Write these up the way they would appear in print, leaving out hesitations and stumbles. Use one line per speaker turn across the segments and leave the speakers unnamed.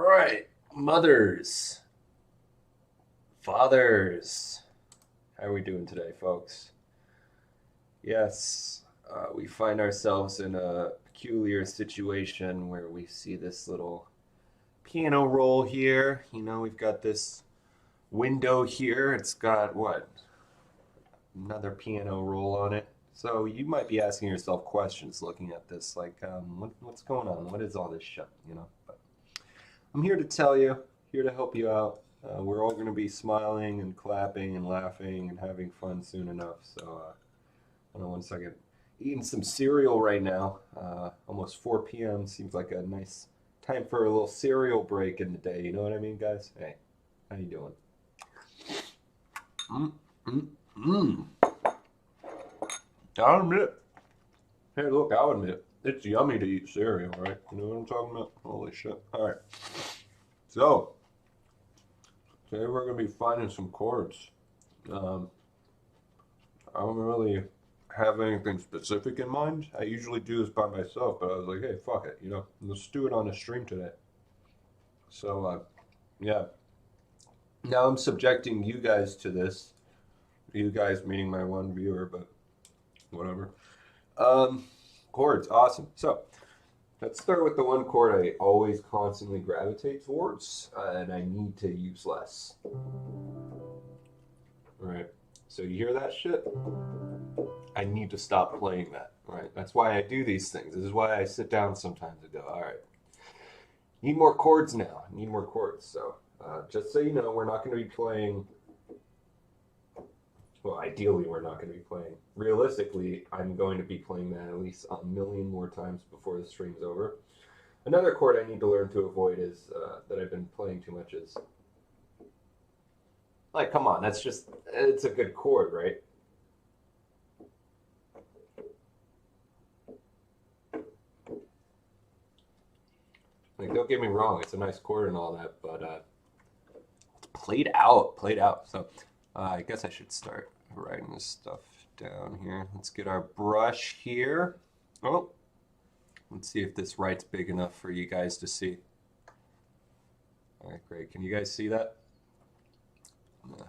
All right, mothers, fathers, how are we doing today, folks? Yes, we find ourselves in a peculiar situation where we see this little piano roll here. We've got this window here. It's got what? Another piano roll on it. So you might be asking yourself questions looking at this, like, what's going on? What is all this shit? But I'm here to tell you, here to help you out. We're all going to be smiling and clapping and laughing and having fun soon enough. So, hold on one second. Eating some cereal right now. Almost 4 p.m. Seems like a nice time for a little cereal break in the day. You know what I mean, guys? Hey, how you doing? Mm, mm, mm. I'll admit it. Hey, look, I'll admit it. It's yummy to eat cereal, right? You know what I'm talking about? Holy shit. All right. So, today we're going to be finding some chords. Um, I don't really have anything specific in mind. I usually do this by myself, but I was like, hey, fuck it, let's do it on a stream today. So, yeah. Now I'm subjecting you guys to this. You guys meaning my one viewer, but whatever. Um, Chords, awesome. So, let's start with the one chord I always constantly gravitate towards, and I need to use less. Right. So you hear that shit? I need to stop playing that. Right. That's why I do these things. This is why I sit down sometimes and go, all right, need more chords now. Need more chords. So just so you know, we're not going to be playing. Well, ideally, we're not going to be playing. Realistically, I'm going to be playing that at least a million more times before the stream's over. Another chord I need to learn to avoid is that I've been playing too much is. Like, come on, it's a good chord, right? Like, don't get me wrong, it's a nice chord and all that, but it's played out. So, I guess I should start writing this stuff down here. Let's get our brush here. Oh, let's see if this write's big enough for you guys to see. All right, great. Can you guys see that?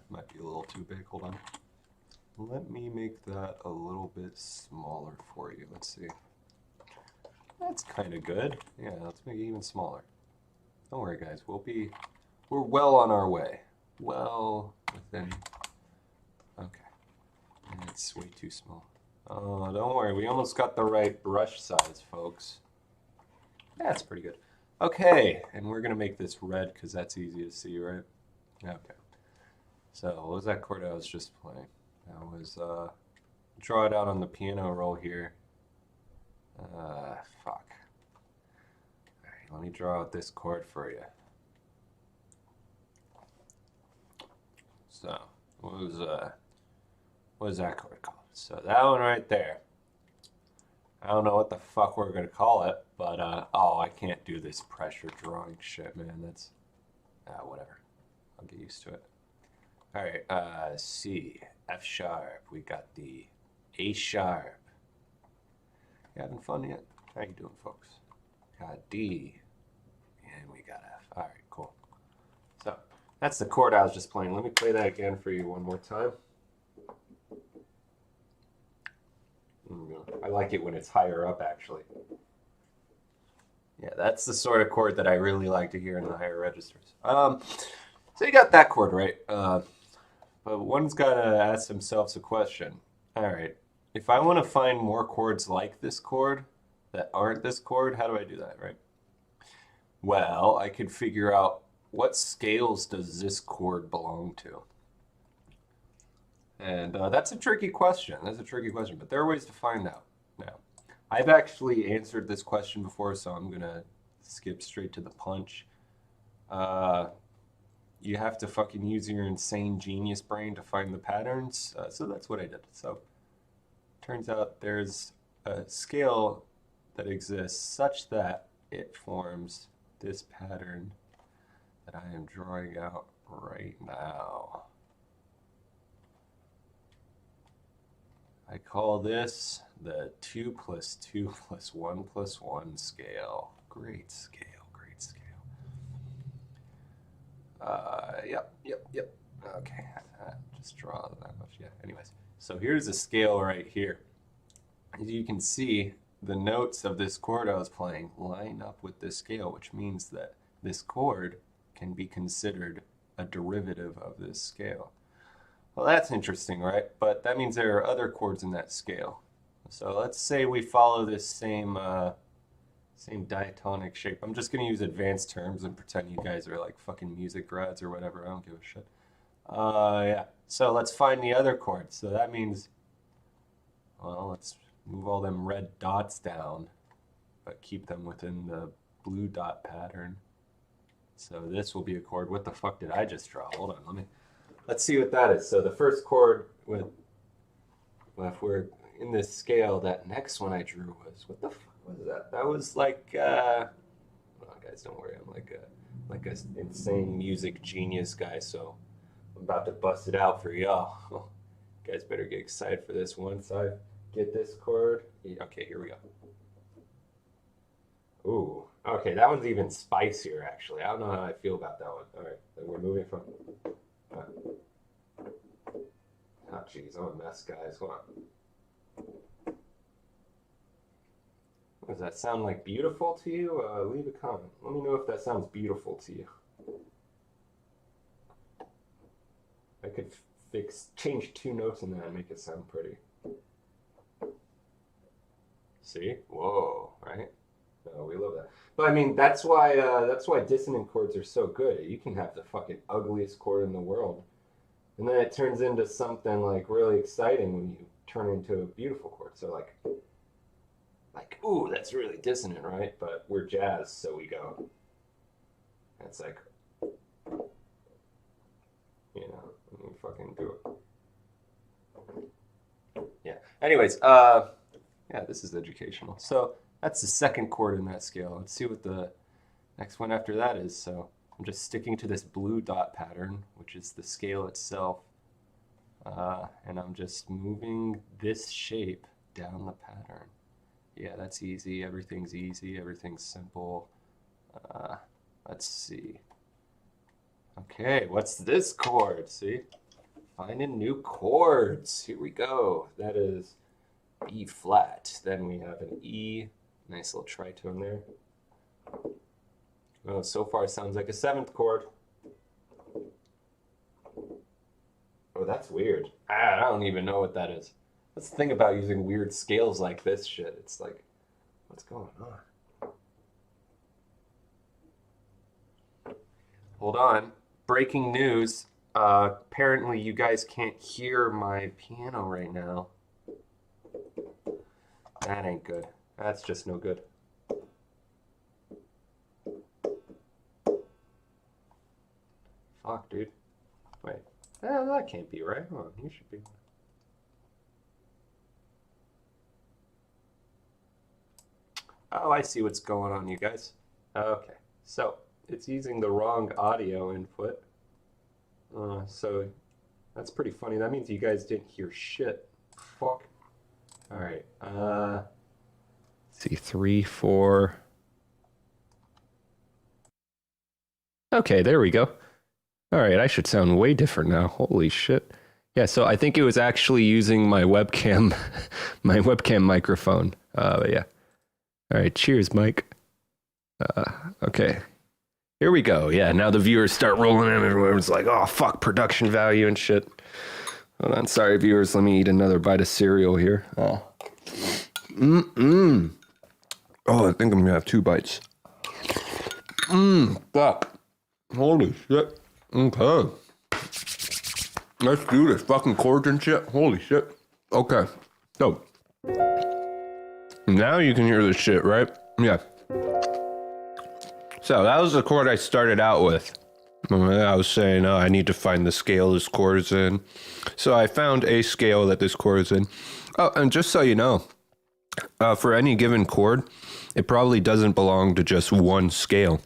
Might be a little too big. Hold on. Let me make that a little bit smaller for you. Let's see. That's kind of good. Yeah, let's make it even smaller. Don't worry, guys. We're well on our way. Well within. Okay. It's way too small. Oh, don't worry. We almost got the right brush size, folks. That's pretty good. Okay, and we're gonna make this red because that's easy to see, right? Okay. So, what was that chord I was just playing? That was, draw it out on the piano roll here. Fuck. Alright, let me draw out this chord for you. So, what is that chord called? So, that one right there. I don't know what the fuck we're gonna call it, but, oh, I can't do this pressure drawing shit, man. That's, whatever. I'll get used to it. All right, C, F sharp. We got the A sharp. You having fun yet? How you doing, folks? Got D, and we got F. All right, cool. So that's the chord I was just playing. Let me play that again for you one more time. I like it when it's higher up, actually. Yeah, that's the sort of chord that I really like to hear in the higher registers. So you got that chord, right? But one's got to ask themselves a question. All right, if I want to find more chords like this chord that aren't this chord, how do I do that, right? Well, I could figure out what scales does this chord belong to. And that's a tricky question. That's a tricky question, but there are ways to find out. Now, I've actually answered this question before, so I'm going to skip straight to the punch. You have to fucking use your insane genius brain to find the patterns. So that's what I did. So turns out there's a scale that exists such that it forms this pattern that I am drawing out right now. I call this the 2 plus 2 plus 1 plus 1 scale. Great scale, great scale. Yep. Okay, just draw that much. Yeah. Anyways, so here's a scale right here. As you can see, the notes of this chord I was playing line up with this scale, which means that this chord can be considered a derivative of this scale. Well, that's interesting, right? But that means there are other chords in that scale. So let's say we follow this same diatonic shape. I'm just going to use advanced terms and pretend you guys are like fucking music grads or whatever. I don't give a shit. Yeah. So let's find the other chords. So that means, well, let's move all them red dots down, but keep them within the blue dot pattern. So this will be a chord. What the fuck did I just draw? Hold on, let's see what that is. So the first chord with, well, if we're in this scale, that next one I drew was, what the fuck was that? That was like, oh, guys, don't worry. I'm like a insane music genius guy, so I'm about to bust it out for y'all. You guys better get excited for this once I get this chord. Okay, here we go. Ooh, okay, that one's even spicier, actually. I don't know how I feel about that one. All right, then we're moving from... Oh, jeez, I'm a mess, guys. Hold on. Does that sound like beautiful to you? Leave a comment. Let me know if that sounds beautiful to you. I could change 2 notes in that and make it sound pretty. See? Whoa, right? No, we love that. But I mean, that's why dissonant chords are so good. You can have the fucking ugliest chord in the world, and then it turns into something like really exciting when you turn into a beautiful chord. So like, ooh, that's really dissonant, right? But we're jazz, so we go. It's like, you know, we fucking do it. Yeah. Anyways, yeah, this is educational. So that's the second chord in that scale. Let's see what the next one after that is. So I'm just sticking to this blue dot pattern, which is the scale itself. And I'm just moving this shape down the pattern. Yeah, that's easy. Everything's easy. Everything's simple. Let's see. Okay, what's this chord? See? Finding new chords. Here we go. That is B flat. Then we have an E. Nice little tritone there. Oh, so far it sounds like a 7th chord. Oh, that's weird. I don't even know what that is. That's the thing about using weird scales like this shit. It's like, what's going on? Hold on. Breaking news. Apparently you guys can't hear my piano right now. That ain't good. That's just no good. Fuck, dude. Wait. That can't be right. Hold on. You should be. Oh, I see what's going on, you guys. Okay. So, it's using the wrong audio input. So, that's pretty funny. That means you guys didn't hear shit. Fuck. Alright. See, 3, 4. Okay, there we go. Alright, I should sound way different now. Holy shit. Yeah, so I think it was actually using my webcam, my webcam microphone. Yeah. Alright, cheers, Mike. Okay. Here we go. Yeah, now the viewers start rolling in. Everyone's like, oh, fuck, production value and shit. Hold on, sorry, viewers. Let me eat another bite of cereal here. Oh, I think I'm gonna have 2 bites. Fuck. Holy shit. Okay. Let's do this. Fucking chords and shit. Holy shit. Okay. So, now you can hear this shit, right? Yeah. So, that was the chord I started out with. I was saying, I need to find the scale this chord is in. So, I found a scale that this chord is in. Oh, and just so you know, for any given chord, it probably doesn't belong to just one scale.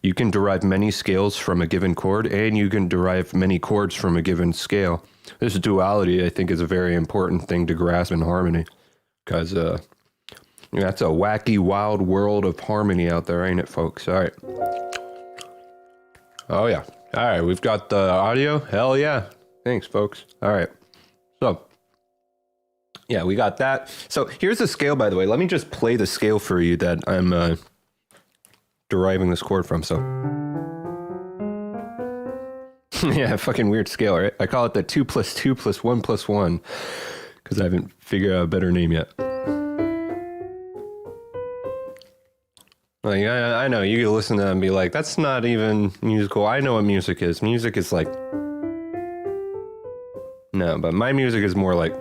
You can derive many scales from a given chord, and you can derive many chords from a given scale. This duality, I think, is a very important thing to grasp in harmony, because that's a wacky, wild world of harmony out there, ain't it, folks? All right. Oh, yeah. All right, we've got the audio. Hell yeah. Thanks, folks. All right. So, yeah, we got that. So here's the scale, by the way. Let me just play the scale for you that I'm deriving this chord from. So, yeah, fucking weird scale, right? I call it the 2 + 2 + 1 + 1 because I haven't figured out a better name yet. Like, I know, you can listen to that and be like, that's not even musical. I know what music is. Music is like... No, but my music is more like...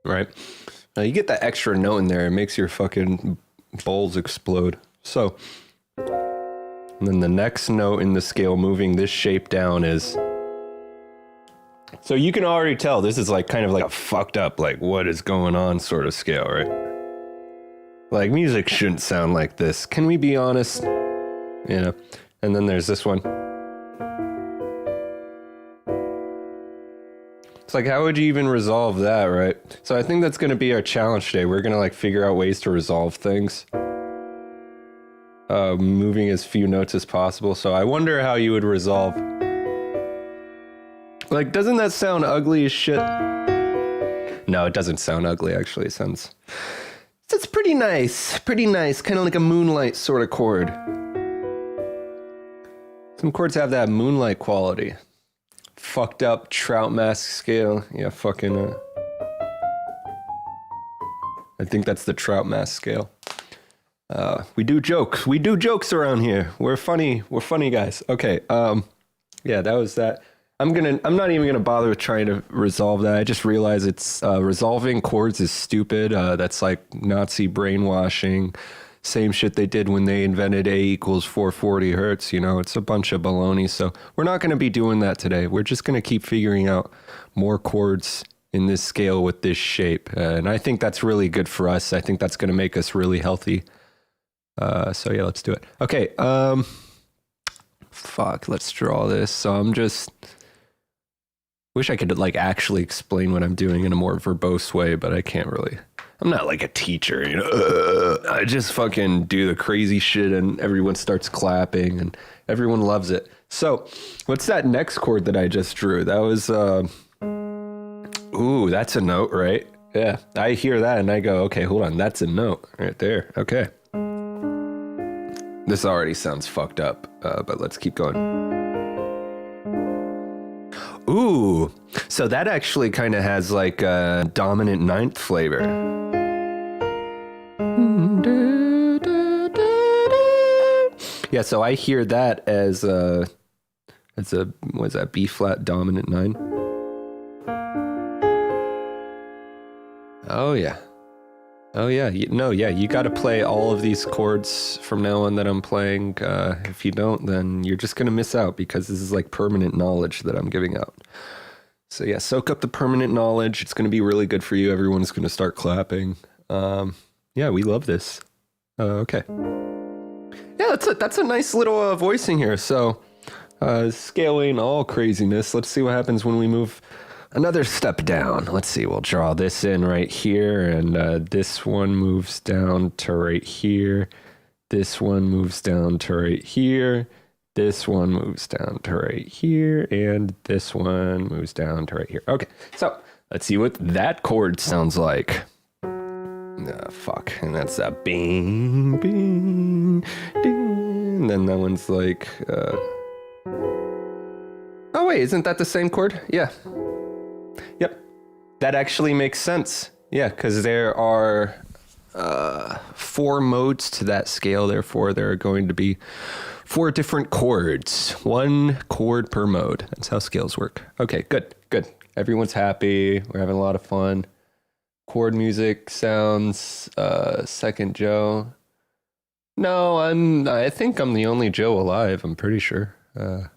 Right? You get that extra note in there, it makes your fucking balls explode. So, and then the next note in the scale moving this shape down is... So you can already tell this is like kind of like a fucked up, like what is going on sort of scale, right? Like, music shouldn't sound like this. Can we be honest? You know? And then there's this one. It's like, how would you even resolve that, right? So I think that's going to be our challenge today. We're going to, like, figure out ways to resolve things. Moving as few notes as possible. So I wonder how you would resolve... Like, doesn't that sound ugly as shit? No, it doesn't sound ugly, actually. It sounds... It's pretty nice, kind of like a moonlight sort of chord. Some chords have that moonlight quality. Fucked up trout mask scale. Yeah, fucking... I think that's the trout mask scale. We do jokes around here. We're funny guys. Okay, yeah, that was that. I'm not even gonna bother with trying to resolve that. I just realized it's resolving chords is stupid. That's like Nazi brainwashing. Same shit they did when they invented A = 440 hertz. You know, it's a bunch of baloney. So we're not gonna be doing that today. We're just gonna keep figuring out more chords in this scale with this shape, and I think that's really good for us. I think that's gonna make us really healthy. So yeah, let's do it. Okay. Fuck. Let's draw this. So I'm just. Wish I could like actually explain what I'm doing in a more verbose way, but I can't really. I'm not like a teacher, you know. I just fucking do the crazy shit and everyone starts clapping and everyone loves it. So, what's that next chord that I just drew? That was ooh, that's a note, right? Yeah, I hear that and I go, okay, hold on, that's a note right there. Okay. This already sounds fucked up, but let's keep going. Ooh, so that actually kind of has like a dominant ninth flavor. Yeah, so I hear that as a what's that, B flat dominant 9? Oh yeah. Oh yeah, you got to play all of these chords from now on that I'm playing. If you don't, then you're just going to miss out because this is like permanent knowledge that I'm giving out. So yeah, soak up the permanent knowledge. It's going to be really good for you. Everyone's going to start clapping. Yeah, we love this. Okay. Yeah, that's a nice little voicing here. So scaling all craziness. Let's see what happens when we move another step down. Let's see, we'll draw this in right here, and this one moves down to right here. This one moves down to right here. This one moves down to right here, and this one moves down to right here. Okay, so let's see what that chord sounds like. Fuck, and that's a bing, bing, ding. And then that one's like, oh wait, isn't that the same chord? Yeah. Yep, that actually makes sense. Yeah, because there are 4 modes to that scale. Therefore, there are going to be 4 different chords. 1 chord per mode. That's how scales work. Okay, good. Everyone's happy. We're having a lot of fun. Chord music sounds. Second Joe. No, I think I'm the only Joe alive. I'm pretty sure. I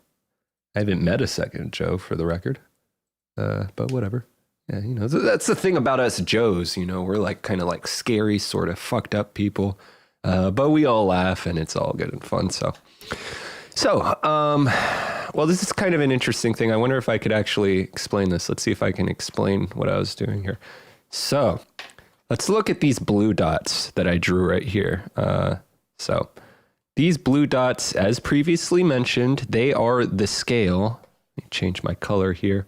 haven't met a second Joe, for the record. But whatever. Yeah, you know, that's the thing about us Joes, you know, we're like kind of like scary, sort of fucked up people. But we all laugh and it's all good and fun. So, well, this is kind of an interesting thing. I wonder if I could actually explain this. Let's see if I can explain what I was doing here. So let's look at these blue dots that I drew right here. So these blue dots, as previously mentioned, they are the scale. Let me change my color here.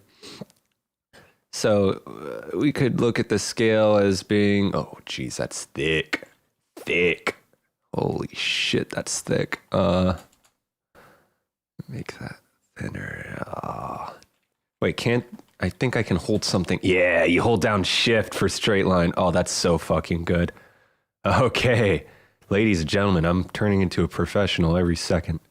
So we could look at the scale as being, oh, geez, that's thick. Thick. Holy shit, that's thick. Make that thinner. Wait, I think I can hold something. Yeah, you hold down shift for straight line. Oh, that's so fucking good. Okay, ladies and gentlemen, I'm turning into a professional every second.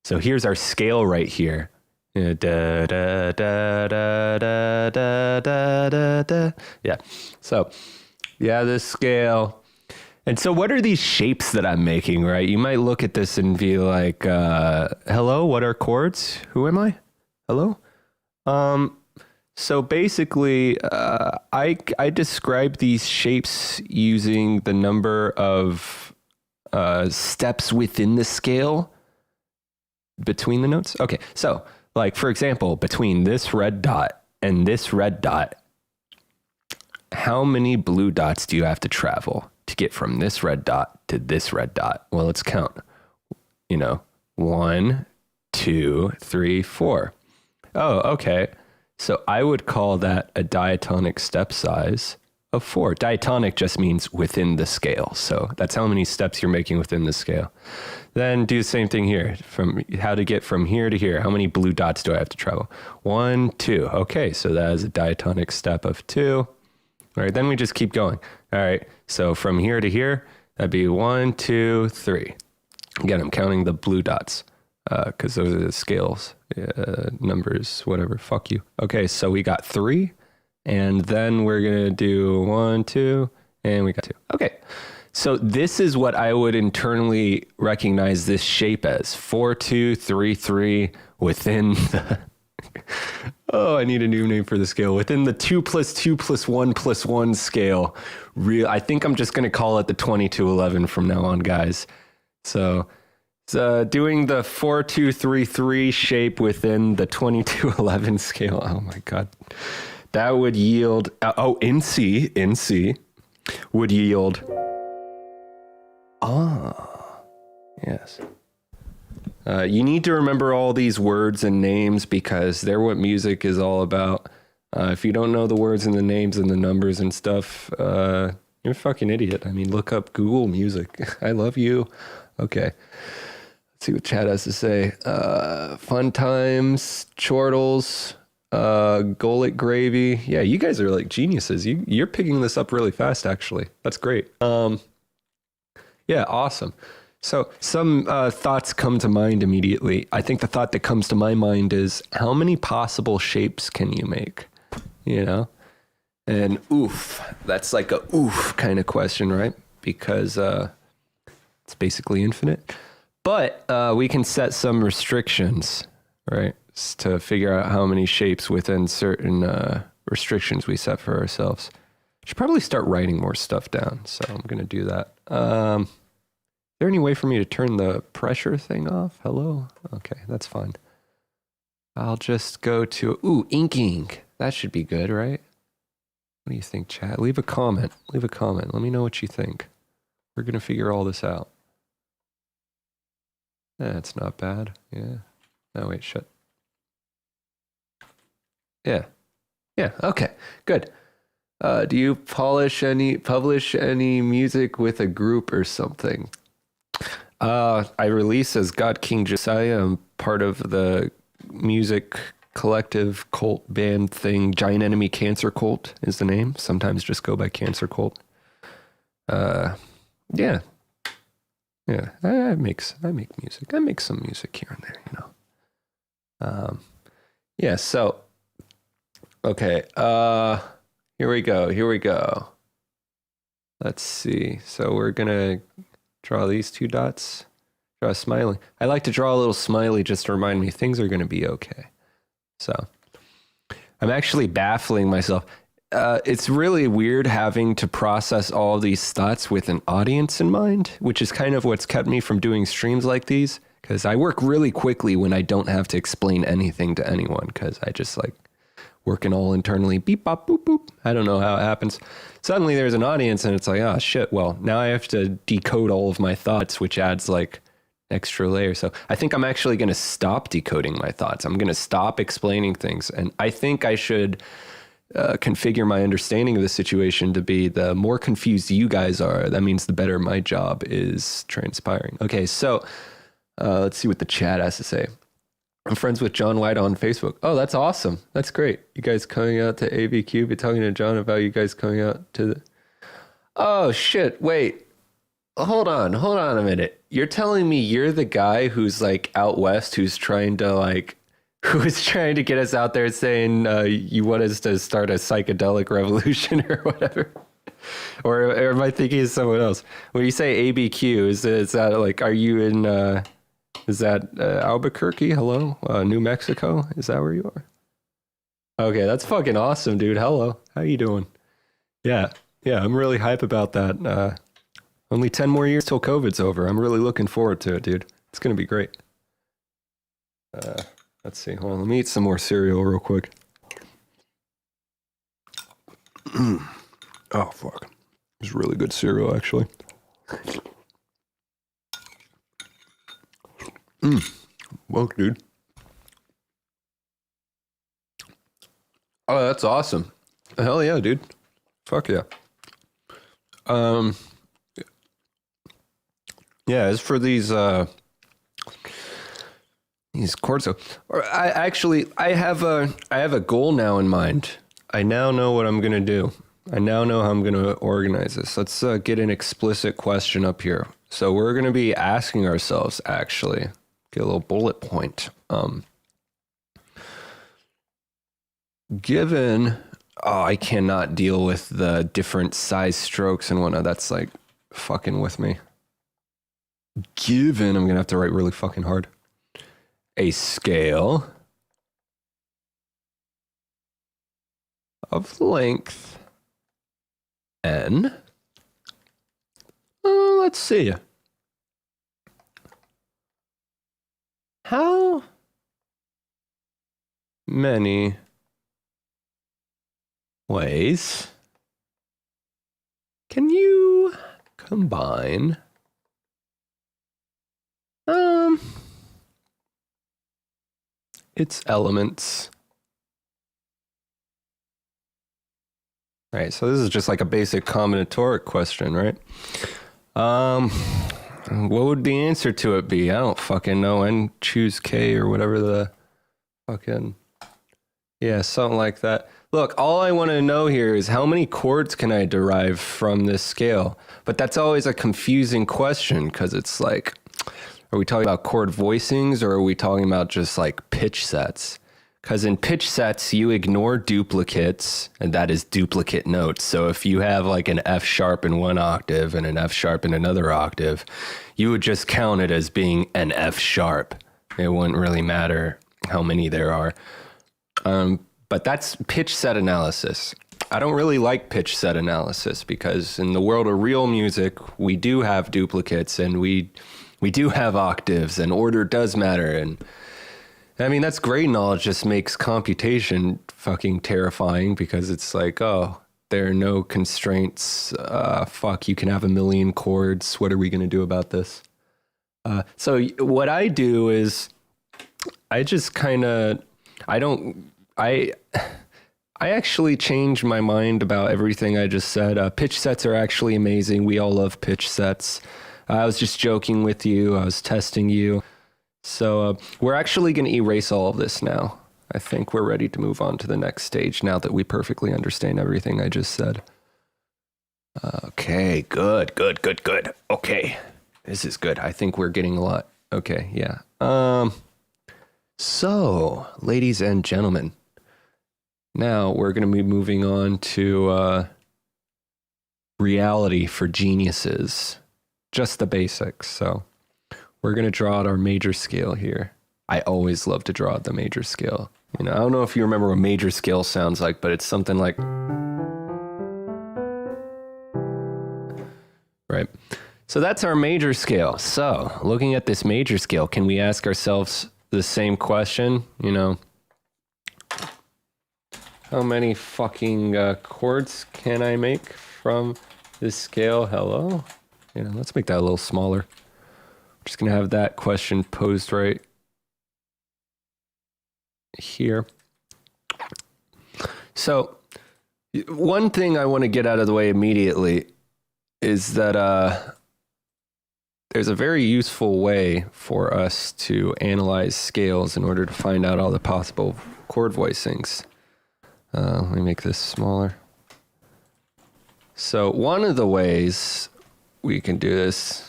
So here's our scale right here. Da, da, da, da, da, da, da, da, da. Yeah. So, yeah, this scale. And so what are these shapes that I'm making, right? You might look at this and be like, hello, what are chords? Who am I? Hello? So basically, I describe these shapes using the number of steps within the scale between the notes. Okay, so like, for example, between this red dot and this red dot, how many blue dots do you have to travel to get from this red dot to this red dot? Well, let's count. 1, 2, 3, 4. Oh, okay. So I would call that a diatonic step size of 4. Diatonic just means within the scale. So that's how many steps you're making within the scale. Then do the same thing here. From how to get from here to here. How many blue dots do I have to travel? 1, 2. Okay, so that is a diatonic step of 2. All right, then we just keep going. All right, so from here to here, that'd be 1, 2, 3. Again, I'm counting the blue dots because those are the scales, numbers, whatever. Fuck you. Okay, so we got 3, and then we're gonna do 1, 2, and we got 2. Okay, so this is what I would internally recognize this shape as: 4, 2, 3, 3 within the. Oh, I need a new name for the scale. Within the 2 + 2 + 1 + 1 scale. I think I'm just going to call it the 2211 from now on, guys. So doing the 4, 2, 3, 3 shape within the 2211 scale. Oh my God. That would yield, in C would yield. Yes. You need to remember all these words and names because they're what music is all about. If you don't know the words and the names and the numbers and stuff, you're a fucking idiot. I mean, look up Google Music. I love you. Okay. Let's see what Chad has to say. Fun times, chortles, Golic gravy. Yeah, you guys are like geniuses. You're picking this up really fast, actually. That's great. Yeah, awesome. So some thoughts come to mind immediately. I think the thought that comes to my mind is, how many possible shapes can you make? And oof, that's like a oof kind of question, right? Because it's basically infinite. But we can set some restrictions, right? To figure out how many shapes within certain restrictions we set for ourselves. Should probably start writing more stuff down. So I'm going to do that. Is there any way for me to turn the pressure thing off? Hello? Okay, that's fine. I'll just go to, inking. That should be good, right? What do you think, chat? Leave a comment. Let me know what you think. We're going to figure all this out. That's not bad. Yeah. Oh, wait, shut. Yeah. Yeah, okay, good. Do you publish any music with a group or something? I release as God King Josiah. I'm part of the music collective cult band thing. Giant Enemy Cancer Cult is the name. Sometimes just go by Cancer Cult. Yeah. I make music. I make some music here and there, Yeah. So, okay. Here we go. Let's see. So we're gonna draw these 2 dots. Draw a smiley. I like to draw a little smiley just to remind me things are going to be okay. So I'm actually baffling myself. It's really weird having to process all of these thoughts with an audience in mind, which is kind of what's kept me from doing streams like these, because I work really quickly when I don't have to explain anything to anyone, because I just like working all internally, beep, bop, boop, boop. I don't know how it happens. Suddenly there's an audience and it's like, oh shit, well, now I have to decode all of my thoughts, which adds like extra layer. So I think I'm actually going to stop decoding my thoughts. I'm going to stop explaining things. And I think I should configure my understanding of the situation to be the more confused you guys are, that means the better my job is transpiring. Okay, so let's see what the chat has to say. I'm friends with John White on Facebook. Oh, that's awesome. That's great. You guys coming out to ABQ, be talking to John about you guys coming out to the... Oh, shit. Wait. Hold on a minute. You're telling me you're the guy who's like out west who's trying to get us out there saying you want us to start a psychedelic revolution or whatever? Or am I thinking of someone else? When you say ABQ, is that like, are you in, is that Albuquerque? Hello? New Mexico? Is that where you are? Okay, that's fucking awesome, dude. Hello. How you doing? Yeah, I'm really hype about that. Only 10 more years till COVID's over. I'm really looking forward to it, dude. It's going to be great. Let's see. Hold on. Let me eat some more cereal real quick. Oh, fuck. It's really good cereal, actually. Well, dude. Oh, that's awesome. Hell yeah, dude. Fuck yeah. Yeah, as for these chords, I have a goal now in mind. I now know what I'm gonna do. I now know how I'm gonna organize this. Let's get an explicit question up here. So we're gonna be asking ourselves, actually, get a little bullet point. Given, I cannot deal with the different size strokes and whatnot. That's like fucking with me. Given, I'm gonna have to write really fucking hard. A scale of length n. Let's see. How many ways can you combine its elements? All right, so this is just like a basic combinatoric question, right? What would the answer to it be? I don't fucking know. N choose K or whatever the fucking... Yeah, something like that. Look, all I want to know here is how many chords can I derive from this scale? But that's always a confusing question because it's like, are we talking about chord voicings or are we talking about just like pitch sets? Because in pitch sets, you ignore duplicates, and that is duplicate notes. So if you have like an F sharp in one octave and an F sharp in another octave, you would just count it as being an F sharp. It wouldn't really matter how many there are. But that's pitch set analysis. I don't really like pitch set analysis because in the world of real music, we do have duplicates and we do have octaves and order does matter. And I mean, that's great knowledge, just makes computation fucking terrifying because it's like, oh, there are no constraints. Fuck, you can have a million chords. What are we going to do about this? So what I do is I just kind of, I actually changed my mind about everything I just said. Pitch sets are actually amazing. We all love pitch sets. I was just joking with you. I was testing you. So we're actually going to erase all of this now. I think we're ready to move on to the next stage now that we perfectly understand everything I just said. Okay, good. Okay, this is good. I think we're getting a lot. Okay, yeah. So, ladies and gentlemen, now we're going to be moving on to reality for geniuses. Just the basics. So we're going to draw out our major scale here. I always love to draw out the major scale. You know, I don't know if you remember what major scale sounds like, but it's something like... Right. So that's our major scale. So looking at this major scale, can we ask ourselves the same question? You know, how many fucking chords can I make from this scale? Hello? You know, let's make that a little smaller. Just gonna have that question posed right here. So one thing I want to get out of the way immediately is that there's a very useful way for us to analyze scales in order to find out all the possible chord voicings. Let me make this smaller. So one of the ways we can do this,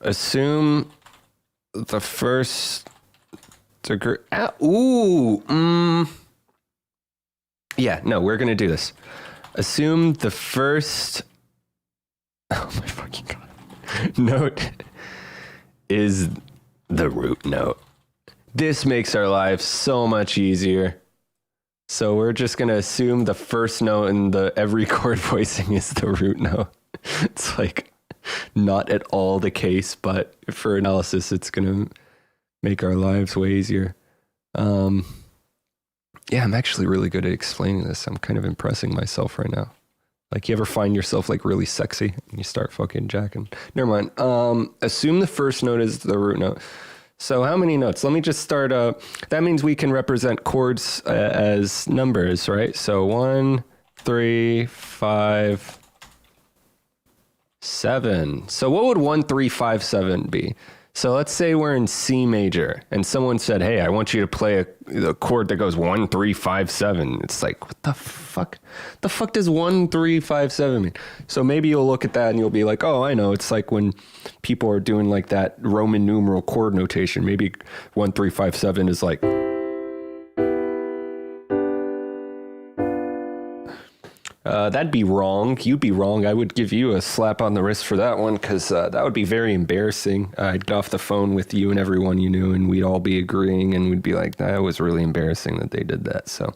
assume the first degree. Yeah, no, we're going to do this. Assume the first, oh my fucking God, note is the root note. This makes our life so much easier. So we're just going to assume the first note in every chord voicing is the root note. It's like not at all the case, but for analysis, it's going to make our lives way easier. Yeah, I'm actually really good at explaining this. I'm kind of impressing myself right now. Like, you ever find yourself like really sexy and you start fucking jacking? Never mind. Assume the first note is the root note. So how many notes? Let me just start. That means we can represent chords as numbers, right? So 1, 3, 5, 7. So what would 1, 3, 5, 7 be? So let's say we're in C major and someone said, hey, I want you to play a chord that goes 1, 3, 5, 7. It's like, what the fuck? The fuck does 1, 3, 5, 7 mean? So maybe you'll look at that and you'll be like, oh, I know. It's like when people are doing like that Roman numeral chord notation. Maybe 1, 3, 5, 7 is like, that'd be wrong. You'd be wrong. I would give you a slap on the wrist for that one, because that would be very embarrassing. I'd get off the phone with you and everyone you knew, and we'd all be agreeing, and we'd be like, that was really embarrassing that they did that. So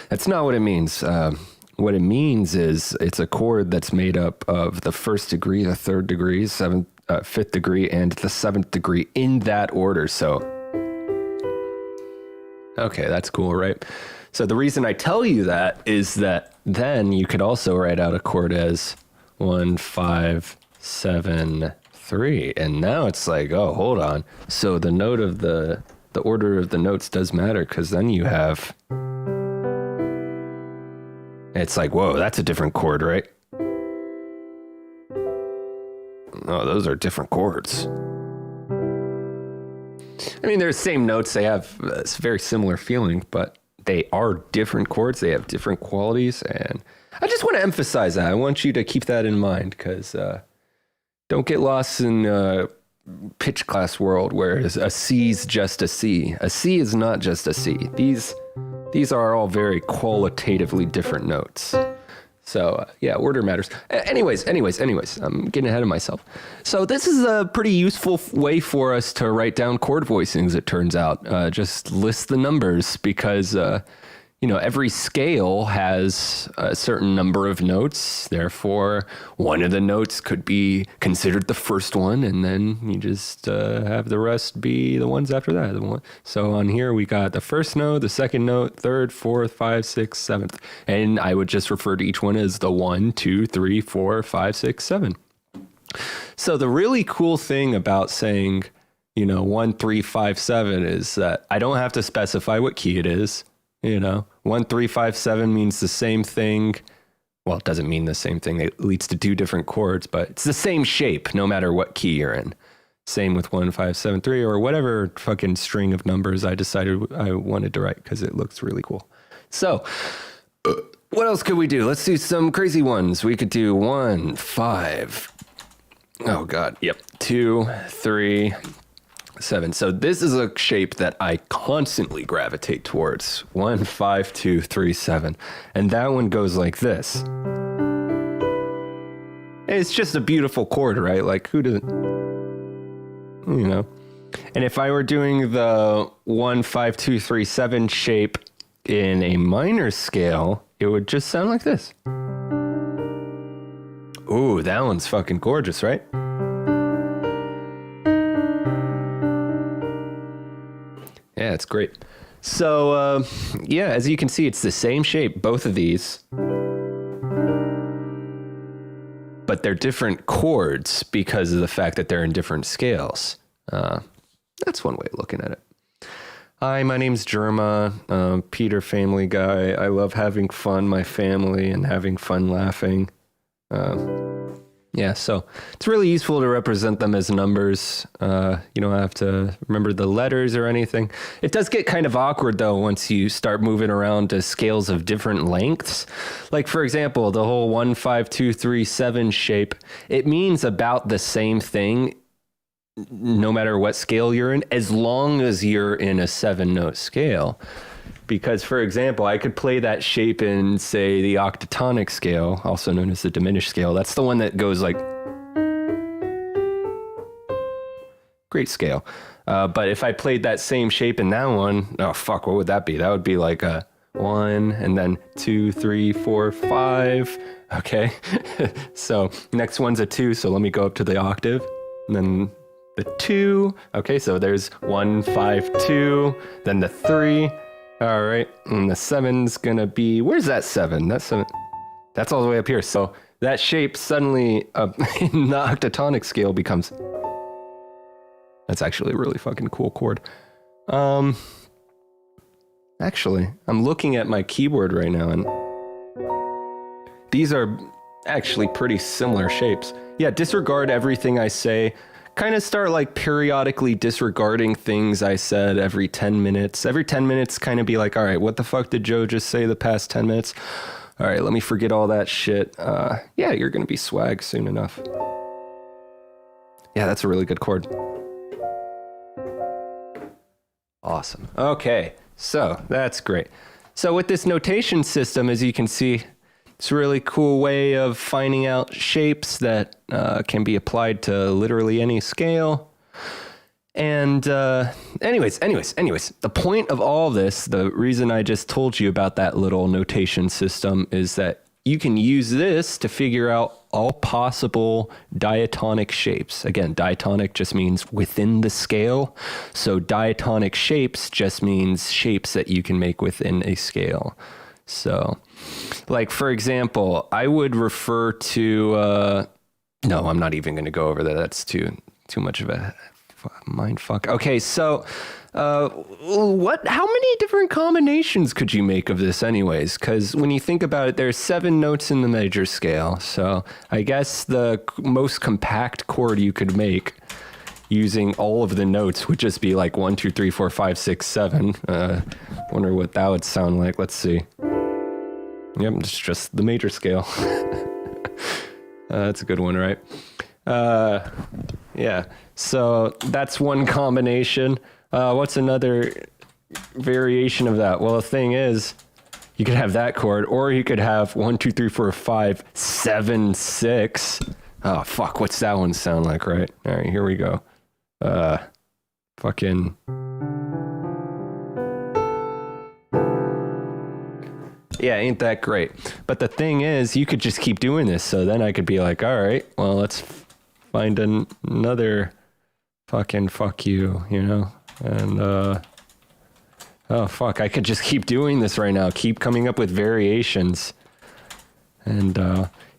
that's not what it means. What it means is it's a chord that's made up of the first degree, the third degree, fifth degree, and the seventh degree in that order. So, okay, that's cool, right? So the reason I tell you that is that then you could also write out a chord as 1, 5, 7, 3. And now it's like, oh, hold on. So the note of the order of the notes does matter, because then you have, it's like, whoa, that's a different chord, right? Oh, those are different chords. I mean, they're the same notes. They have a very similar feeling, but they are different chords. They have different qualities. And I just want to emphasize that. I want you to keep that in mind, because don't get lost in pitch class world where a C's just a C. A C is not just a C. These are all very qualitatively different notes. So yeah, order matters. Anyways, I'm getting ahead of myself. So this is a pretty useful way for us to write down chord voicings, it turns out. Just list the numbers, because every scale has a certain number of notes. Therefore, one of the notes could be considered the first one, and then you just have the rest be the ones after that. So on here, we got the first note, the second note, third, fourth, 5, 6, 7th. And I would just refer to each one as the 1, 2, 3, 4, 5, 6, 7. So the really cool thing about saying, 1, 3, 5, 7 is that I don't have to specify what key it is. 1, 3, 5, 7 means the same thing. Well, it doesn't mean the same thing. It leads to 2 different chords, but it's the same shape no matter what key you're in. Same with 1, 5, 7, 3, or whatever fucking string of numbers I decided I wanted to write, because it looks really cool. So what else could we do? Let's do some crazy ones. We could do 1, 5. Oh God. Yep. 2, 3, 7. So this is a shape that I constantly gravitate towards. 1, 5, 2, 3, 7. And that one goes like this. It's just a beautiful chord, right? Like, who doesn't, And if I were doing the 1, 5, 2, 3, 7 shape in a minor scale, it would just sound like this. Ooh, that one's fucking gorgeous, right? Yeah, it's great. So, yeah, as you can see, it's the same shape, both of these. but they're different chords because of the fact that they're in different scales. That's one way of looking at it. Hi, my name's Germa, Peter Family Guy. I love having fun, my family, and having fun laughing. Yeah, so it's really useful to represent them as numbers. You don't have to remember the letters or anything. It does get kind of awkward, though, once you start moving around to scales of different lengths. Like, for example, the whole 1, 5, 2, 3, 7 shape, it means about the same thing no matter what scale you're in, as long as you're in a 7-note scale. Because, for example, I could play that shape in, say, the octatonic scale, also known as the diminished scale. That's the one that goes like... Great scale. But if I played that same shape in that one, oh, fuck, what would that be? That would be like a 1, and then 2, 3, 4, 5. Okay. So next one's a 2, so let me go up to the octave. And then the 2. Okay, so there's 1, 5, 2. Then the 3. All right, and the 7's gonna be, where's that 7? That's 7. That's all the way up here. So that shape suddenly in the octatonic scale becomes, that's actually a really fucking cool chord. Actually, I'm looking at my keyboard right now, and these are actually pretty similar shapes. Yeah, disregard everything I say. Kind of start like periodically disregarding things I said every 10 minutes. Every 10 minutes kind of be like, all right, what the fuck did Joe just say the past 10 minutes? All right, let me forget all that shit. Yeah, you're going to be swag soon enough. Yeah, that's a really good chord. Awesome. Okay, so that's great. So with this notation system, as you can see, it's a really cool way of finding out shapes that can be applied to literally any scale. And anyways, the point of all this, the reason I just told you about that little notation system is that you can use this to figure out all possible diatonic shapes. Again, diatonic just means within the scale. So diatonic shapes just means shapes that you can make within a scale. So, like, for example, I would refer to, no, I'm not even going to go over that. That's too much of a mind fuck. Okay, so, how many different combinations could you make of this anyways? Because when you think about it, there's 7 notes in the major scale. So I guess the most compact chord you could make using all of the notes would just be like 1, 2, 3, 4, 5, 6, 7. Wonder what that would sound like. Let's see. Yep, it's just the major scale. That's a good one, right? Yeah, so that's one combination. What's another variation of that? Well, the thing is, you could have that chord, or you could have 1, 2, 3, 4, 5, 7, 6. Oh, fuck, what's that one sound like, right? All right, here we go. Fucking... Yeah, ain't that great. But the thing is, you could just keep doing this. So then I could be like, all right, well, let's find another fucking fuck you, you know? And, oh, fuck, I could just keep doing this right now. Keep coming up with variations. And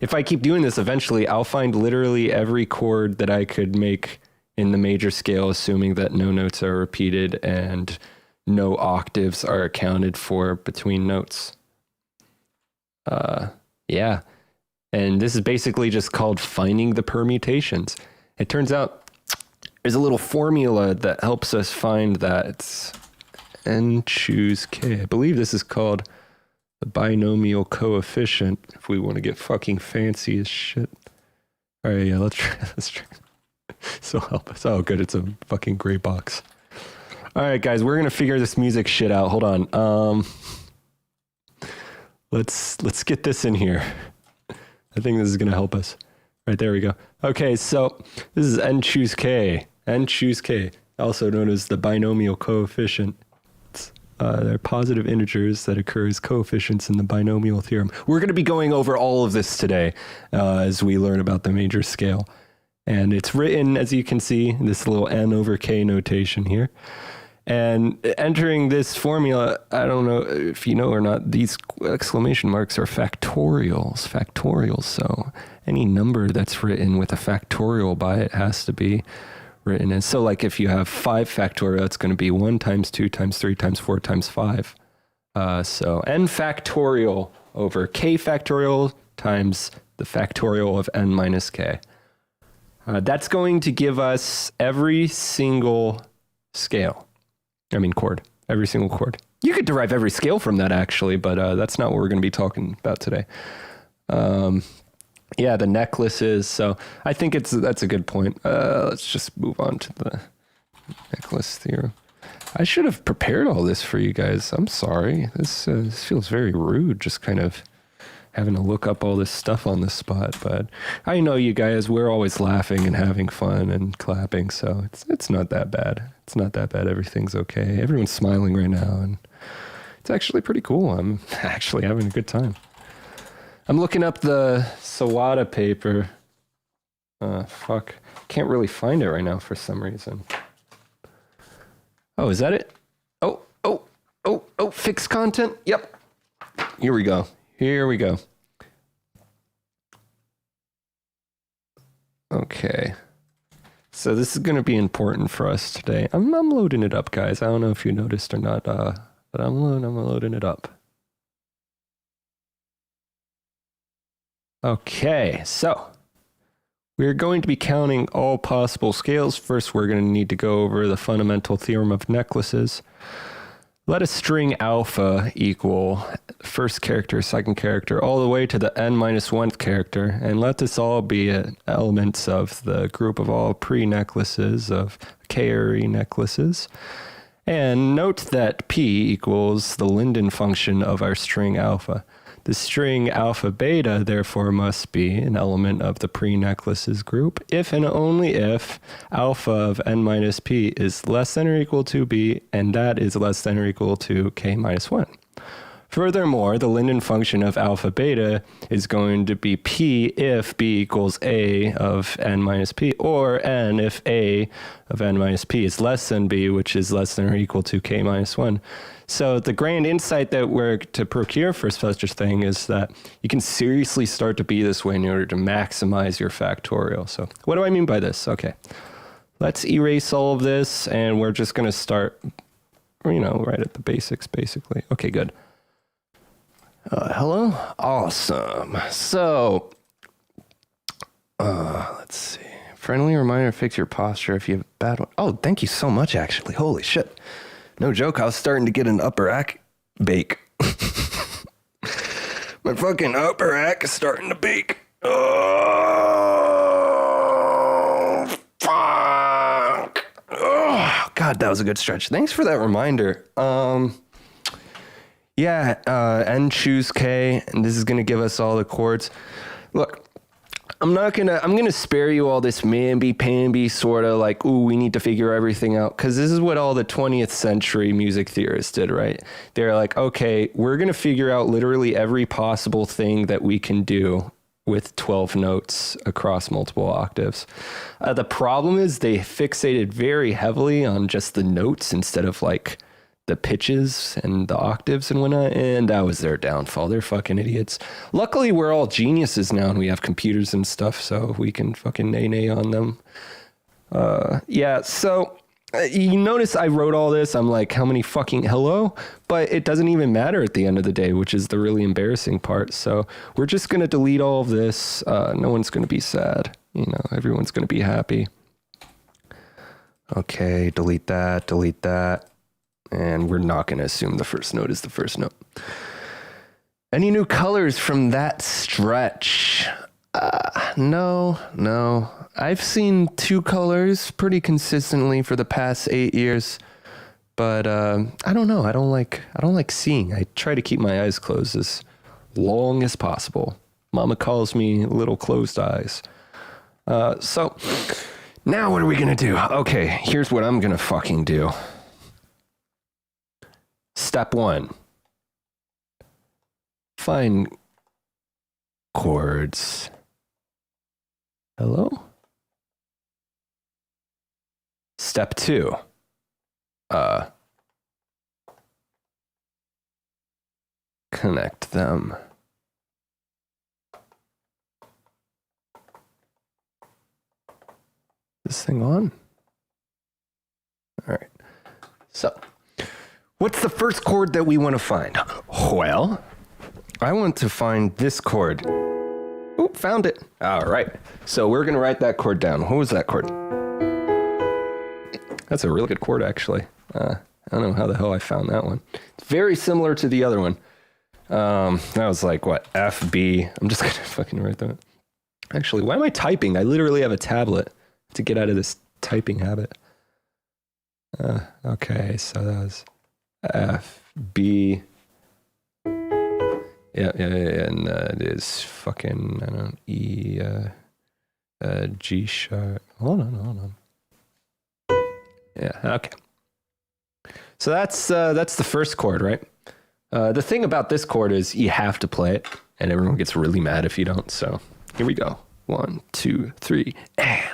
if I keep doing this, eventually I'll find literally every chord that I could make in the major scale, assuming that no notes are repeated and no octaves are accounted for between notes. Yeah. And this is basically just called finding the permutations. It turns out there's a little formula that helps us find that. It's N choose K. I believe this is called the binomial coefficient, if we want to get fucking fancy as shit. All right, yeah, let's try. So help us. Oh, good. It's a fucking gray box. All right, guys, we're going to figure this music shit out. Hold on. Let's get this in here. I think this is going to help us. Right, there we go. Okay, so this is N choose K. N choose K, also known as the binomial coefficient. They're positive integers that occur as coefficients in the binomial theorem. We're going to be going over all of this today as we learn about the major scale. And it's written, as you can see, this little N over K notation here.
And entering this formula, I don't know if you know or not, these exclamation marks are factorials. So any number that's written with a factorial by it has to be written as. So like if you have 5 factorial, it's going to be 1 times 2 times 3 times 4 times 5. So n factorial over k factorial times the factorial of n minus k. That's going to give us every single scale. I mean chord. Every single chord. You could derive every scale from that actually, but that's not what we're going to be talking about today. Yeah, the necklaces. So I think that's a good point. Let's just move on to the necklace theorem. I should have prepared all this for you guys. I'm sorry. This feels very rude, just kind of having to look up all this stuff on the spot. But I know you guys, we're always laughing and having fun and clapping, so it's not that bad. It's not that bad. Everything's okay. Everyone's smiling right now, and it's actually pretty cool. I'm actually having a good time. I'm looking up the Sawada paper. Fuck. Can't really find it right now for some reason. Oh, is that it? Oh, fixed content? Yep. Here we go. Okay. So this is going to be important for us today. I'm loading it up, guys. I don't know if you noticed or not, but I'm loading it up. Okay, so we're going to be counting all possible scales. First, we're going to need to go over the fundamental theorem of necklaces. Let a string alpha equal first character, second character, all the way to the n-1th character, and let this all be elements of the group of all pre-necklaces of K-ary necklaces. And note that P equals the Linden function of our string alpha. The string alpha beta, therefore, must be an element of the pre-necklaces group if and only if alpha of n minus p is less than or equal to b, and that is less than or equal to k minus 1. Furthermore, the Linden function of alpha beta is going to be p if b equals a of n minus p, or n if a of n minus p is less than b, which is less than or equal to k minus 1. So the grand insight that we're to procure for such a thing is that you can seriously start to be this way in order to maximize your factorial. So what do I mean by this? Okay, let's erase all of this, and we're just going to start, right at the basics, basically. Okay, good. Hello? Awesome. So, let's see. Friendly reminder, fix your posture if you have a bad one. Oh, thank you so much, actually. Holy shit. No joke, I was starting to get an upper rack bake. My fucking upper rack is starting to bake. Oh, fuck. Oh, God, that was a good stretch. Thanks for that reminder. Yeah, N choose K, and this is going to give us all the chords. Look, I'm going to spare you all this mamby-pamby sort of like, ooh, we need to figure everything out, because this is what all the 20th century music theorists did, right? They're like, okay, we're going to figure out literally every possible thing that we can do with 12 notes across multiple octaves. The problem is they fixated very heavily on just the notes instead of like the pitches and the octaves and whatnot, and that was their downfall. They're fucking idiots. Luckily, we're all geniuses now, and we have computers and stuff, so we can fucking nay on them. Yeah, so you notice I wrote all this. I'm like, how many fucking hello? But it doesn't even matter at the end of the day, which is the really embarrassing part. So we're just going to delete all of this. No one's going to be sad. Everyone's going to be happy. Okay, delete that. And we're not going to assume the first note is the first note. Any new colors from that stretch? No. I've seen 2 colors pretty consistently for the past 8 years, but I don't know. I don't like seeing. I try to keep my eyes closed as long as possible. Mama calls me little closed eyes. So now what are we going to do? Okay, here's what I'm going to fucking do. Step 1. Find chords. Hello? Step 2. connect them. This thing on? All right. So, what's the first chord that we want to find? Well, I want to find this chord. Oh, found it. All right. So we're going to write that chord down. What was that chord? That's a really good chord, actually. I don't know how the hell I found that one. It's very similar to the other one. That was like, what, F, B. I'm just going to fucking write that. Actually, why am I typing? I literally have a tablet to get out of this typing habit. Okay, so that was F, B. Yeah, and it is fucking, I don't know, E, G sharp. Hold on. Yeah, okay. So that's the first chord, right? The thing about this chord is you have to play it, and everyone gets really mad if you don't. So here we go. 1, 2, 3, and.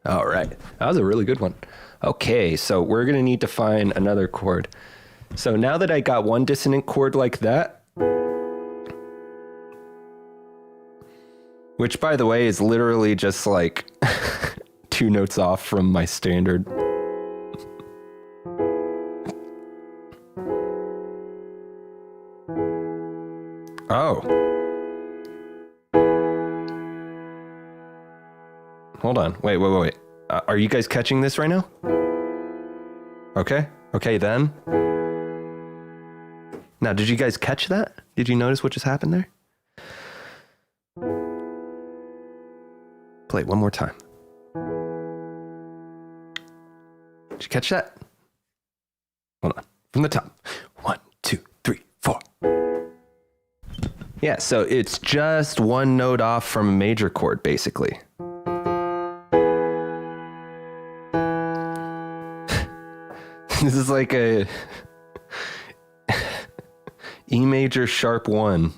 All right, that was a really good one. Okay, so we're gonna need to find another chord. So now that I got one dissonant chord like that, which by the way is literally just like 2 notes off from my standard. Oh. Hold on. Wait. Are you guys catching this right now? Okay. Okay, then. Now, did you guys catch that? Did you notice what just happened there? Play it one more time. Did you catch that? Hold on. From the top. 1, 2, 3, 4. Yeah, so it's just 1 note off from a major chord, basically. This is like a E major sharp 1.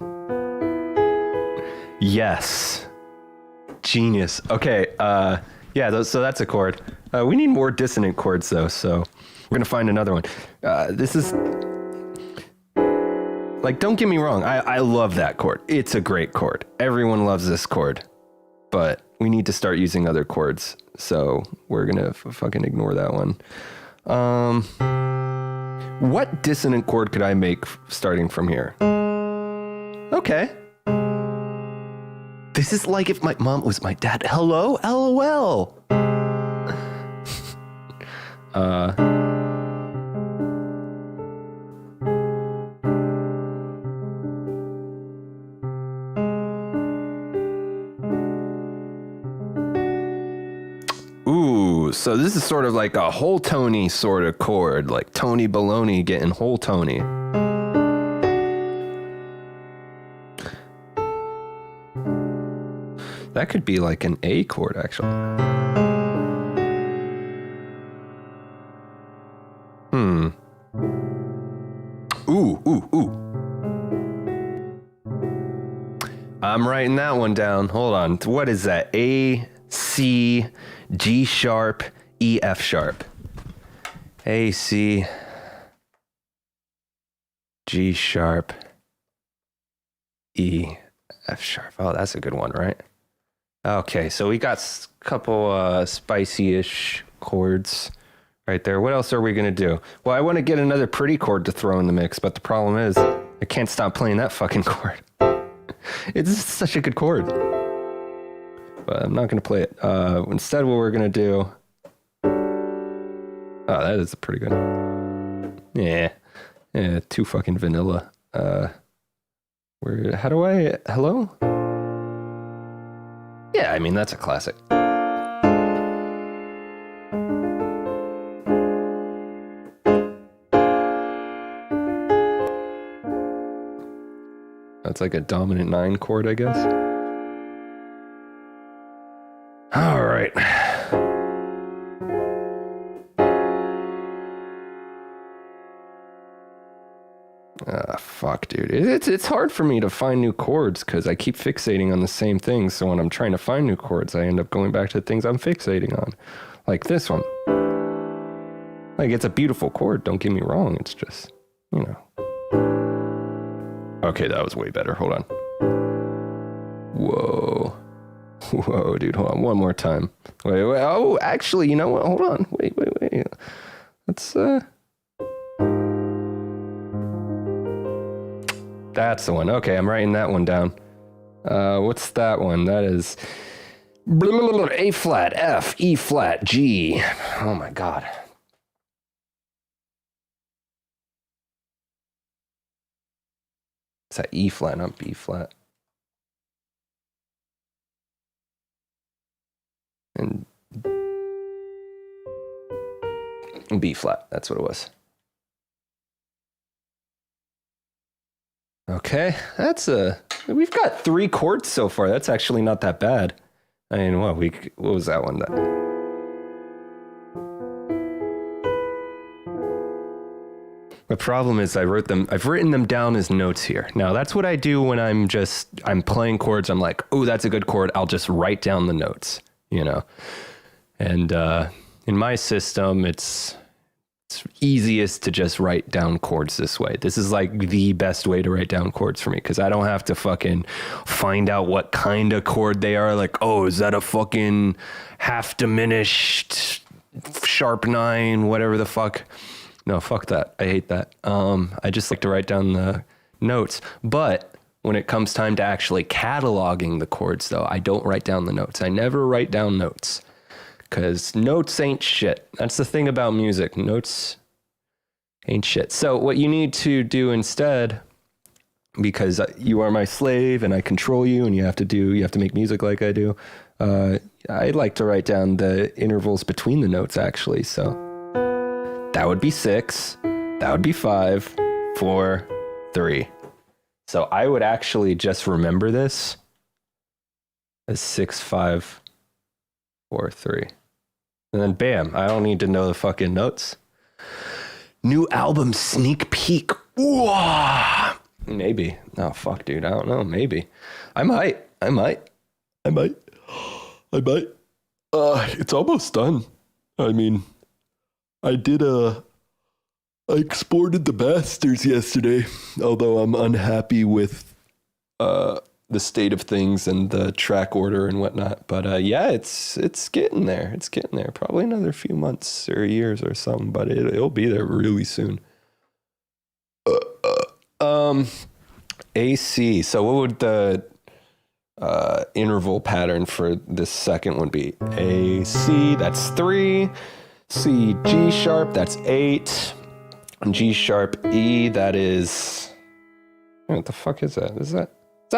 Yes. Genius. Okay, yeah, so that's a chord. We need more dissonant chords though, so we're gonna find another one. This is, like, don't get me wrong, I love that chord. It's a great chord. Everyone loves this chord, but we need to start using other chords, so we're gonna fucking ignore that one. What dissonant chord could I make starting from here? Okay. This is like if my mom was my dad. Hello? LOL. Ooh, so this is sort of like a whole Tony sort of chord, like Tony Baloney getting whole Tony. That could be like an A chord, actually. Ooh. I'm writing that one down. Hold on. What is that? A, C, G sharp, E, F sharp. A, C, G sharp, E, F sharp. Oh, that's a good one, right? Okay, so we got a couple spicy-ish chords right there. What else are we going to do? Well, I want to get another pretty chord to throw in the mix, but the problem is I can't stop playing that fucking chord. It's such a good chord. But I'm not going to play it. Instead, what we're going to do... Oh, that is pretty good. Yeah, too fucking vanilla. How do I... Hello? Yeah, I mean, that's a classic. That's like a dominant 9 chord, I guess. All right. Fuck, dude. It's hard for me to find new chords because I keep fixating on the same things. So when I'm trying to find new chords, I end up going back to the things I'm fixating on. Like this one. Like, it's a beautiful chord, don't get me wrong. It's just, you know. Okay, that was way better. Hold on. Whoa, dude, hold on. One more time. Wait. Oh, actually, you know what? Hold on. Wait. Let's, That's the one. Okay, I'm writing that one down. What's that one? That is A flat, F, E flat, G. Oh my God. It's that E flat, not B flat. And B flat, that's what it was. Okay, we've got 3 chords so far. That's actually not that bad. I mean, what was that one? The problem is I've written them down as notes here. Now that's what I do when I'm playing chords. I'm like, oh, that's a good chord. I'll just write down the notes, you know? And in my system, it's easiest to just write down chords this way. This is like the best way to write down chords for me, because I don't have to fucking find out what kind of chord they are. Like, oh, is that a fucking half diminished sharp 9, whatever the fuck. No, fuck that. I hate that. I just like to write down the notes. But when it comes time to actually cataloging the chords, though, I don't write down the notes. I never write down notes. Because notes ain't shit. That's the thing about music. Notes ain't shit. So what you need to do instead, because you are my slave and I control you and you have to make music like I do, I like to write down the intervals between the notes, actually. So that would be 6. That would be 5, 4, 3. So I would actually just remember this as 6, 5, 4, 3. And then bam, I don't need to know the fucking notes. New album sneak peek. Ooh, maybe. Oh, fuck, dude. I don't know. Maybe. I might. It's almost done. I mean, I exported the masters yesterday, although I'm unhappy with the state of things and the track order and whatnot. But yeah, it's getting there. It's getting there. Probably another few months or years or something, but it'll be there really soon. AC. So what would the interval pattern for this second one be? A, C, that's 3. C, G sharp, that's 8. G sharp, E, that is... What the fuck is that? Is that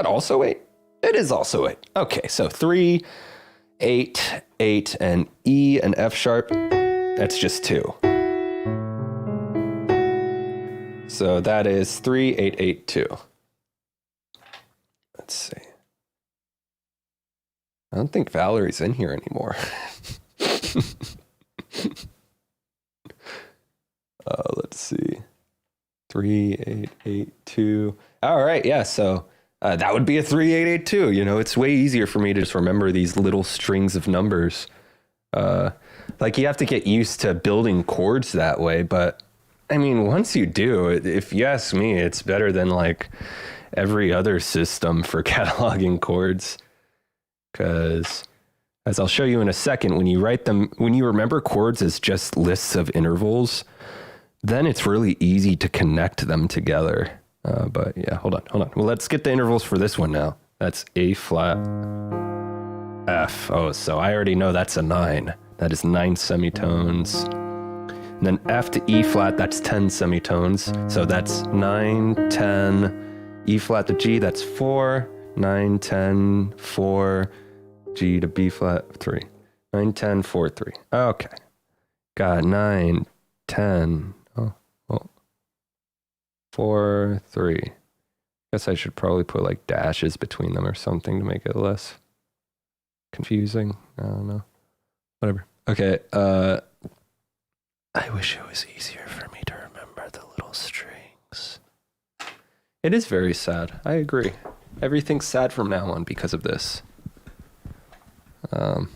also 8? It is also 8. Okay, so 3, 8, 8, and E and F sharp, that's just 2. So that is 3, 8, 8, 2. Let's see. I don't think Valerie's in here anymore. Let's see. 3, 8, 8, 2. All right, yeah, so that would be a 3, 8, 8, 2. You know, it's way easier for me to just remember these little strings of numbers. Like, you have to get used to building chords that way, but I mean, once you do, if you ask me, it's better than like every other system for cataloging chords. Because, as I'll show you in a second, when you remember chords as just lists of intervals, then it's really easy to connect them together. But yeah, hold on. Well, let's get the intervals for this one now. That's A flat, F. Oh, so I already know that's a 9. That is 9 semitones. And then F to E flat, that's 10 semitones. So that's 9, 10, E flat to G, that's 4, 9, 10, 4, G to B flat, 3. 9, 10, 4, 3. Okay. Got 9, 10, 4, 3. Guess I should probably put like dashes between them or something to make it less confusing. I don't know. Whatever. Okay. I wish it was easier for me to remember the little strings. It is very sad. I agree. Everything's sad from now on because of this. Well,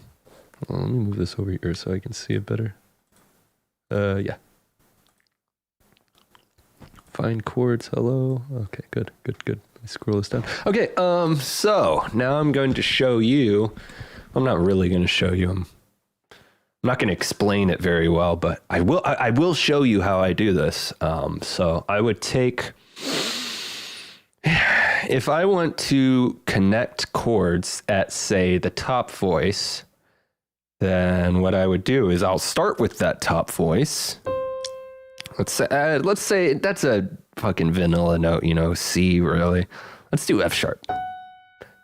let me move this over here so I can see it better. Yeah. find chords. Hello. Okay, good. Let me scroll this down. Okay, so now I'm going to show you. I'm not really going to show you. I'm not going to explain it very well, but I will show you how I do this. So I would take, if I want to connect chords at, say, the top voice, then what I would do is I'll start with that top voice. Let's say that's a fucking vanilla note, C really. Let's do F sharp.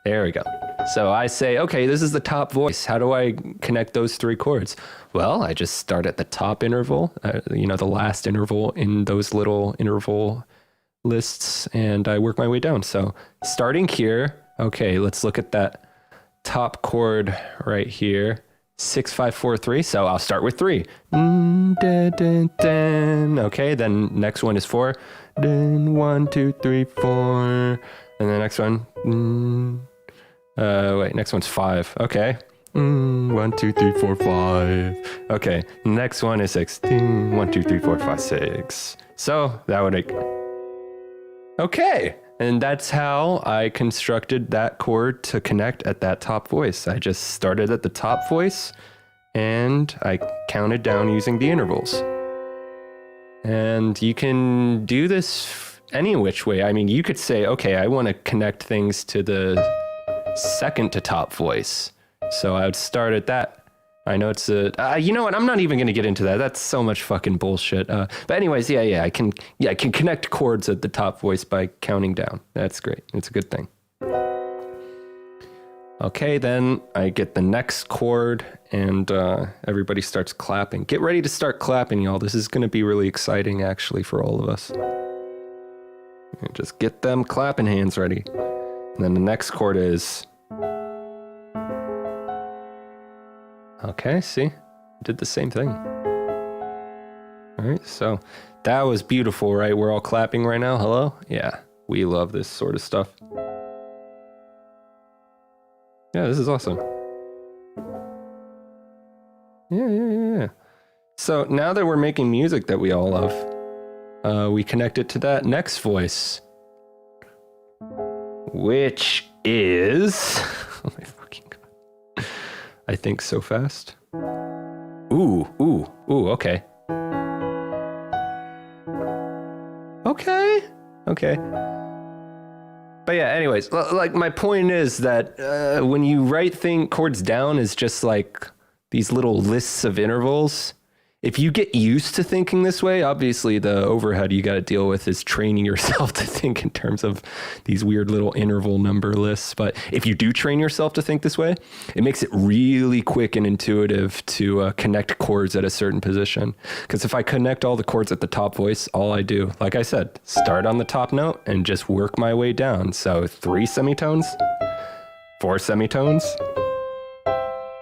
There we go. So I say, okay, this is the top voice. How do I connect those three chords? Well, I just start at the top interval, the last interval in those little interval lists, and I work my way down. So starting here, okay, let's look at that top chord right here. 6, 5, 4, 3. So I'll start with 3. Okay, then next one is 4. 1, 2, 3, 4. And the next one. Next one's 5. Okay. 1, 2, 3, 4, 5. Okay, next one is 6. 1, 2, 3, 4, 5, 6. So that would make. Okay. And that's how I constructed that chord to connect at that top voice. I just started at the top voice and I counted down using the intervals. And you can do this any which way. I mean, you could say, okay, I want to connect things to the second to top voice. So I would start at that. I know it's you know what? I'm not even going to get into that. That's so much fucking bullshit. But anyways, I can connect chords at the top voice by counting down. That's great. It's a good thing. Okay, then I get the next chord and everybody starts clapping. Get ready to start clapping, y'all. This is going to be really exciting, actually, for all of us. And just get them clapping hands ready. And then the next chord is. Okay, see? Did the same thing. All right, so that was beautiful, right? We're all clapping right now. Hello? Yeah, we love this sort of stuff. Yeah, this is awesome. Yeah. So now that we're making music that we all love, we connect it to that next voice, which is... Oh my fucking God. I think so fast. Ooh, okay. Okay. But yeah, anyways, like my point is that when you write chords down is just like these little lists of intervals. If you get used to thinking this way, obviously the overhead you got to deal with is training yourself to think in terms of these weird little interval number lists. But if you do train yourself to think this way, it makes it really quick and intuitive to connect chords at a certain position. Because if I connect all the chords at the top voice, all I do, like I said, start on the top note and just work my way down. So 3 semitones, 4 semitones,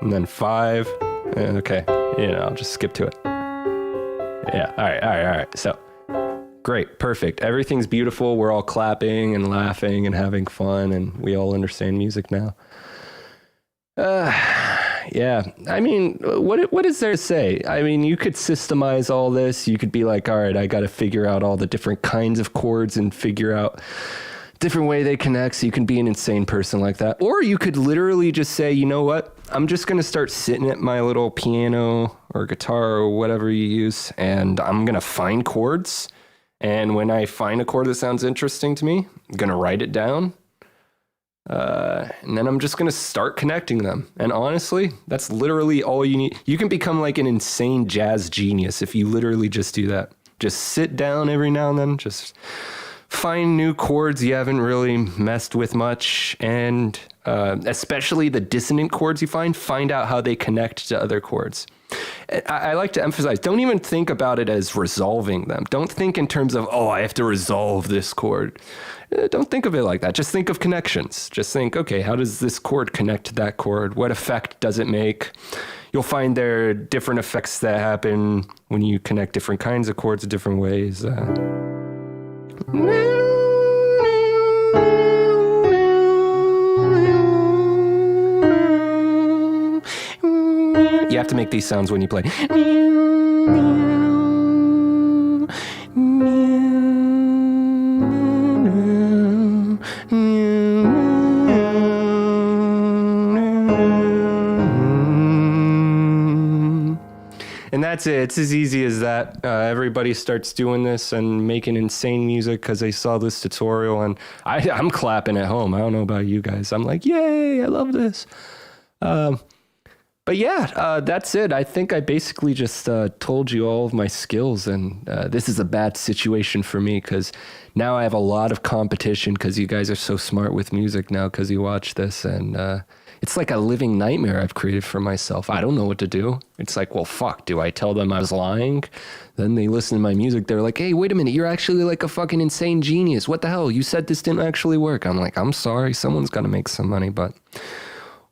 and then 5. Okay, I'll just skip to it. Yeah, all right. So, great, perfect. Everything's beautiful. We're all clapping and laughing and having fun, and we all understand music now. Yeah, I mean, what is there to say? I mean, you could systemize all this. You could be like, all right, I got to figure out all the different kinds of chords and figure out different way they connect, so you can be an insane person like that. Or you could literally just say, you know what? I'm just going to start sitting at my little piano or guitar or whatever you use, and I'm going to find chords. And when I find a chord that sounds interesting to me, I'm going to write it down. And then I'm just going to start connecting them. And honestly, that's literally all you need. You can become like an insane jazz genius if you literally just do that. Just sit down every now and then, just find new chords you haven't really messed with much, and especially the dissonant chords you find out how they connect to other chords. I like to emphasize, don't even think about it as resolving them. Don't think in terms of, I have to resolve this chord. Don't think of it like that. Just think of connections. Just think, okay, how does this chord connect to that chord? What effect does it make? You'll find there are different effects that happen when you connect different kinds of chords in different ways. You have to make these sounds when you play. And that's it. It's as easy as that. Everybody starts doing this and making insane music because they saw this tutorial, and I'm clapping at home. I don't know about you guys. I'm like, yay, I love this. But yeah, that's it. I think I basically just told you all of my skills, and this is a bad situation for me because now I have a lot of competition because you guys are so smart with music now because you watch this, and it's like a living nightmare I've created for myself. I don't know what to do. It's like, well, fuck, do I tell them I was lying? Then they listen to my music. They're like, hey, wait a minute, you're actually like a fucking insane genius. What the hell? You said this didn't actually work. I'm like, I'm sorry. Someone's got to make some money, but...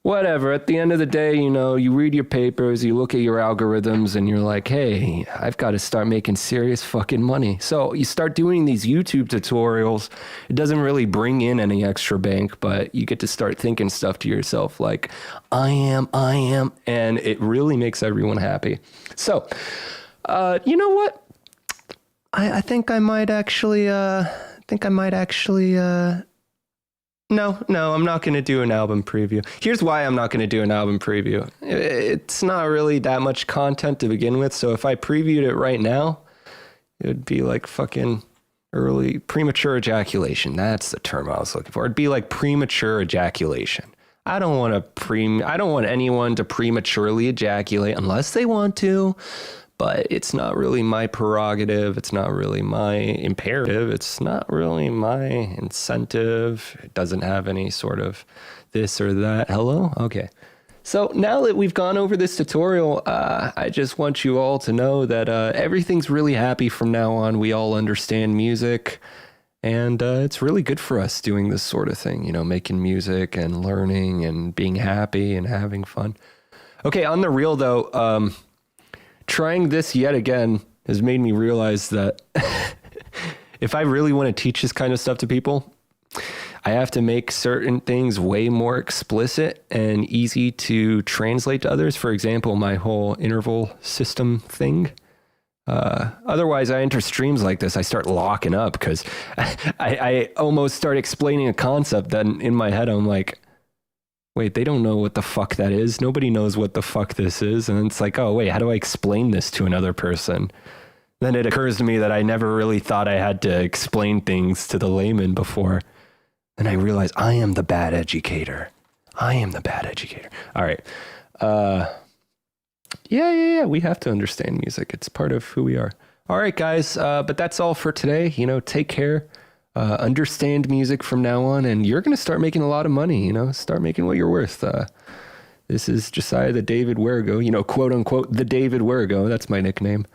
whatever. At the end of the day, you know, you read your papers, you look at your algorithms, and you're like, hey, I've got to start making serious fucking money. So you start doing these YouTube tutorials. It doesn't really bring in any extra bank, but you get to start thinking stuff to yourself like, I am, and it really makes everyone happy. So, you know what? I think I might actually, No, I'm not going to do an album preview. Here's why I'm not going to do an album preview. It's not really that much content to begin with, so if I previewed it right now, it would be like fucking early premature ejaculation. That's the term I was looking for. It'd be like premature ejaculation. I don't want anyone to prematurely ejaculate unless they want to. But it's not really my prerogative. It's not really my imperative. It's not really my incentive. It doesn't have any sort of this or that. Hello? Okay. So now that we've gone over this tutorial, I just want you all to know that everything's really happy from now on. We all understand music. And it's really good for us doing this sort of thing, you know, making music and learning and being happy and having fun. Okay, on the real though, trying this yet again has made me realize that if I really want to teach this kind of stuff to people, I have to make certain things way more explicit and easy to translate to others. For example, my whole interval system thing. Otherwise, I enter streams like this, I start locking up because I almost start explaining a concept. Then in my head, I'm like, wait, they don't know what the fuck that is. Nobody knows what the fuck this is. And it's like, oh, wait, how do I explain this to another person? Then it occurs to me that I never really thought I had to explain things to the layman before. And I realize I am the bad educator. I am the bad educator. All right. Yeah. We have to understand music. It's part of who we are. All right, guys. But that's all for today. You know, take care. Understand music from now on, and you're going to start making a lot of money, you know, start making what you're worth. This is Josiah the David Wergo, you know, quote unquote, the David Wergo. That's my nickname.